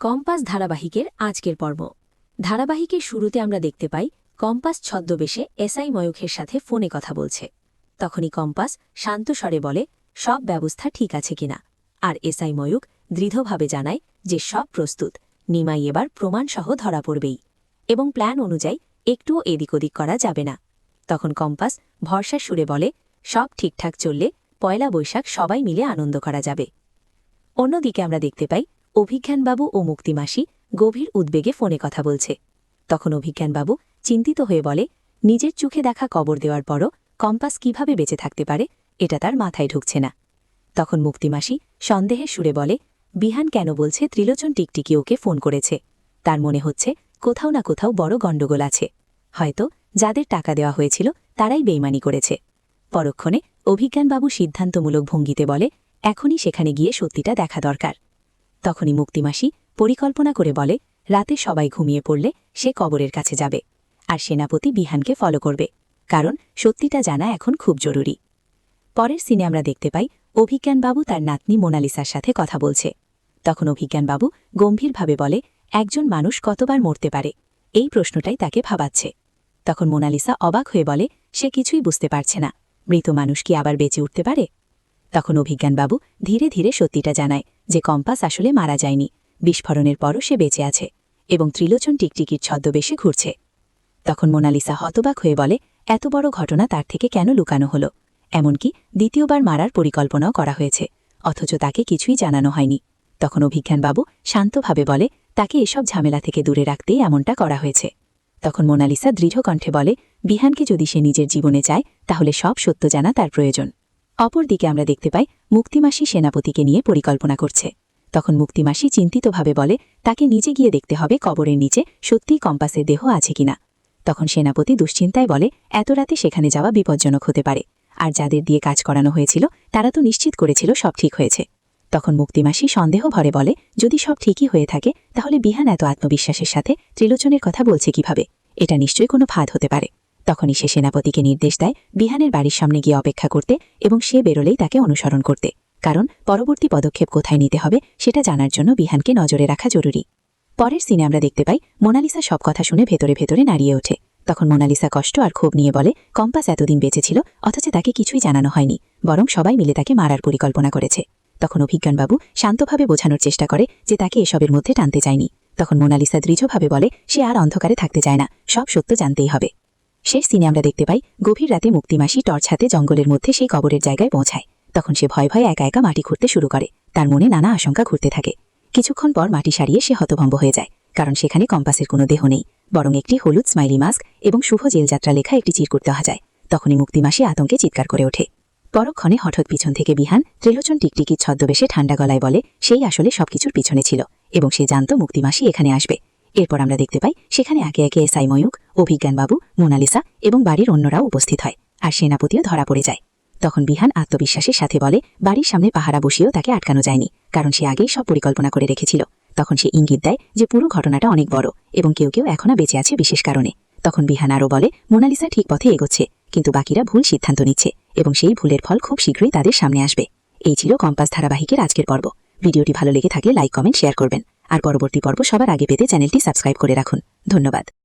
Compass ধারাবাহিকের আজকের পর্ব। ধারাবাহিকের শুরুতে আমরা দেখতে পাই কম্পাস ছদ্মবেশে এসআই ময়ূখের সাথে ফোনে কথা বলছে। তখনই কম্পাস শান্ত স্বরে বলে সব ব্যবস্থা ঠিক আছে কিনা, আর এসআই ময়ূখ দৃঢ়ভাবে জানায় যে সব প্রস্তুত, নিমাই এবার প্রমাণসহ ধরা পড়বেই এবং প্ল্যান অনুযায়ী একটুও এদিক ওদিক করা যাবে না। তখন কম্পাস ভরসার সুরে বলে সব ঠিকঠাক চললে পয়লা বৈশাখ সবাই মিলে আনন্দ করা যাবে। অন্যদিকে আমরা দেখতে পাই অভিজ্ঞানবাবু ও মুক্তিমাসি গভীর উদ্বেগে ফোনে কথা বলছে। তখন অভিজ্ঞানবাবু চিন্তিত হয়ে বলে নিজের চোখে দেখা কবর দেওয়ার পরও কম্পাস কিভাবে বেঁচে থাকতে পারে এটা তার মাথায় ঢুকছে না। তখন মুক্তিমাসি সন্দেহের সুরে বলে বিহান কেন বলছে ত্রিলোচন টিকটিকি ওকে ফোন করেছে, তার মনে হচ্ছে কোথাও না কোথাও বড় গণ্ডগোল আছে, হয়তো যাদের টাকা দেওয়া হয়েছিল তারাই বেইমানি করেছে। পরক্ষণে অভিজ্ঞানবাবু সিদ্ধান্তমূলক ভঙ্গিতে বলে এখনই সেখানে গিয়ে সত্যিটা দেখা দরকার। তখনই মুক্তিমাসি পরিকল্পনা করে বলে রাতে সবাই ঘুমিয়ে পড়লে সে কবরের কাছে যাবে, আর সেনাপতি বিহানকে ফলো করবে, কারণ সত্যিটা জানা এখন খুব জরুরি। পরের সিনে আমরা দেখতে পাই অভিজ্ঞানবাবু তার নাতনি মোনালিসার সাথে কথা বলছে। তখন অভিজ্ঞানবাবু গম্ভীরভাবে বলে একজন মানুষ কতবার মরতে পারে, এই প্রশ্নটাই তাকে ভাবাচ্ছে। তখন মোনালিসা অবাক হয়ে বলে সে কিছুই বুঝতে পারছে না, মৃত মানুষ কি আবার বেঁচে উঠতে পারে? তখন অভিজ্ঞানবাবু ধীরে ধীরে সত্যিটা জানায় যে কম্পাস আসলে মারা যায়নি, বিস্ফোরণের পরও সে বেঁচে আছে এবং ত্রিলোচন টিকটিকির ছদ্মবেশে ঘুরছে। তখন মোনালিসা হতবাক হয়ে বলে এত বড় ঘটনা তার থেকে কেন লুকানো হলো, এমনকি দ্বিতীয়বার মারার পরিকল্পনাও করা হয়েছে, অথচ তাকে কিছুই জানানো হয়নি। তখন অভিজ্ঞানবাবু শান্তভাবে বলে তাকে এসব ঝামেলা থেকে দূরে রাখতেই এমনটা করা হয়েছে। তখন মোনালিসা দৃঢ় কণ্ঠে বলে বিহানকে যদি সে নিজের জীবনে চায় তাহলে সব সত্য জানা তার প্রয়োজন। অপরদিকে আমরা দেখতে পাই মুক্তিমাসি সেনাপতিকে নিয়ে পরিকল্পনা করছে। তখন মুক্তিমাসি চিন্তিতভাবে বলে তাকে নিজে গিয়ে দেখতে হবে কবরের নিচে সত্যিই কম্পাসের দেহ আছে কিনা। তখন সেনাপতি দুশ্চিন্তায় বলে এত রাতে সেখানে যাওয়া বিপজ্জনক হতে পারে, আর যাদের দিয়ে কাজ করানো হয়েছিল তারা তো নিশ্চিত করেছিল সব ঠিক হয়েছে। তখন মুক্তিমাসি সন্দেহ ভরে বলে যদি সব ঠিকই হয়ে থাকে তাহলে বিহান এত আত্মবিশ্বাসের সাথে ত্রিলোচনের কথা বলছে কিভাবে, এটা নিশ্চয়ই কোনো ফাঁদ হতে পারে। তখনই সে সেনাপতিকে নির্দেশ দেয় বিহানের বাড়ির সামনে গিয়ে অপেক্ষা করতে এবং সে বেরোলেই তাকে অনুসরণ করতে, কারণ পরবর্তী পদক্ষেপ কোথায় নিতে হবে সেটা জানার জন্য বিহানকে নজরে রাখা জরুরি। পরের সিনে আমরা দেখতে পাই মোনালিসা সব কথা শুনে ভেতরে ভেতরে নাড়িয়ে ওঠে। তখন মোনালিসা কষ্ট আর ক্ষোভ নিয়ে বলে কম্পাস এতদিন বেঁচে ছিল অথচ তাকে কিছুই জানানো হয়নি, বরং সবাই মিলে তাকে মারার পরিকল্পনা করেছে। তখন অভিজ্ঞানবাবু শান্তভাবে বোঝানোর চেষ্টা করে যে তাকে এসবের মধ্যে টানতে চায়নি। তখন মোনালিসা দৃঢ়ভাবে বলে সে আর অন্ধকারে থাকতে চায় না, সব সত্য জানতেই হবে। শেষ সিনে আমরা দেখতে পাই গভীর রাতে মুক্তিমাসি টর্চ হাতে জঙ্গলের মধ্যে সেই কবরের জায়গায় পৌঁছায়। তখন সে ভয় ভয়ে একা একা মাটি খুঁড়তে শুরু করে, তার মনে নানা আশঙ্কা ঘুরতে থাকে। কিছুক্ষণ পর মাটি সারিয়ে সে হতভম্ব হয়ে যায়, কারণ সেখানে কম্পাসের কোনো দেহ নেই, বরং একটি হলুদ স্মাইলি মাস্ক এবং শুভ জেলযাত্রা লেখা একটি চিরকুট দেখা যায়। তখনই মুক্তিমাসি আতঙ্কে চিৎকার করে ওঠে। পরক্ষণে হঠাৎ পিছন থেকে বিহান ত্রিলোচন টিকটিকির ছদ্মবেশে ঠান্ডা গলায় বলে সেই আসলে সবকিছুর পিছনে ছিল এবং সে জানত মুক্তিমাসি এখানে আসবে। এরপর আমরা দেখতে পাই সেখানে একে একে এসআই ময়ূখ, অভিজ্ঞানবাবু, মোনালিসা এবং বাড়ির অন্যরাও উপস্থিত হয়, আর সেনাপতিও ধরা পড়ে যায়। তখন বিহান আত্মবিশ্বাসের সাথে বলে বাড়ির সামনে পাহারা বসিয়েও তাকে আটকানো যায়নি, কারণ সে আগেই সব পরিকল্পনা করে রেখেছিল। তখন সে ইঙ্গিত দেয় যে পুরো ঘটনাটা অনেক বড় এবং কেউ কেউ এখনো বেঁচে আছে বিশেষ কারণে। তখন বিহান আরও বলে মোনালিসা ঠিক পথে এগোচ্ছে, কিন্তু বাকিরা ভুল সিদ্ধান্ত নিচ্ছে এবং সেই ভুলের ফল খুব শীঘ্রই তাদের সামনে আসবে। এই ছিল কম্পাস ধারাবাহিকের আজকের পর্ব। ভিডিওটি ভালো লেগে থাকলে লাইক, কমেন্ট, শেয়ার করবেন, আর পরবর্তী পর্ব সবার আগে পেতে চ্যানেলটি সাবস্ক্রাইব করে রাখুন। ধন্যবাদ।